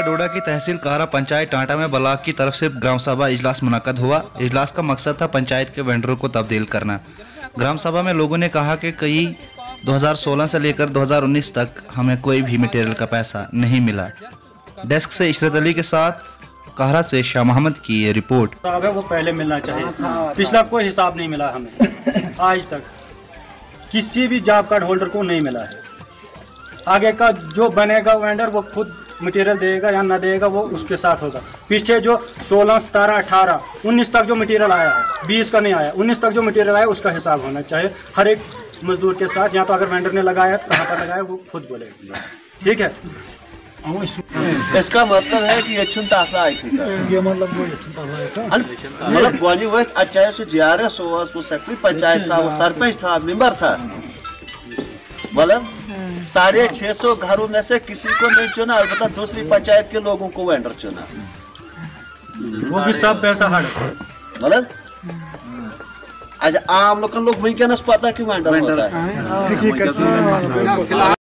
जिला डोडा की तहसील कारा पंचायत टाटा में ब्लॉक की तरफ से ग्राम सभा इजलास मुनक्कद हुआ। इजलास का मकसद था पंचायत के वेंडरों को तब्दील करना। ग्राम सभा में लोगों ने कहा कि कई 2016 से लेकर 2019 तक हमें कोई भी मटेरियल का पैसा नहीं मिला। डेस्क से इशरत अली के साथ कहरा से शाह मोहम्मद की ये रिपोर्ट। वो पहले मिलना चाहिए, पिछला कोई हिसाब नहीं मिला हमें, आज तक किसी भी जॉब कार्ड होल्डर को नहीं मिला है। आगे का जो बनेगा वेंडर वो खुद मटेरियल देगा या ना देगा वो उसके साथ होगा। पीछे जो 16, 17, 18, 19 तक जो मटेरियल आया है, 20 का नहीं आया, 19 तक जो मटेरियल आया उसका हिसाब होना चाहिए हर एक मजदूर के साथ। यहाँ तो अगर वेंडर ने लगाया कहाँ पर लगाया वो खुद बोलेगा, ठीक है। इसका मतलब है कि ये मतलब गोली वो चाहे सो GRS हो, वो सेक्रेटरी पंचायत था, वो सरपंच था, मेंबर था, मतलब 650 घरों में से किसी को नहीं चुना, अलबत्ता दूसरी पंचायत के लोगों को वेंडर चुना, वो भी सब पैसा हट मतलब आज आम लोग वही कहना पता कि वेंडर होता है।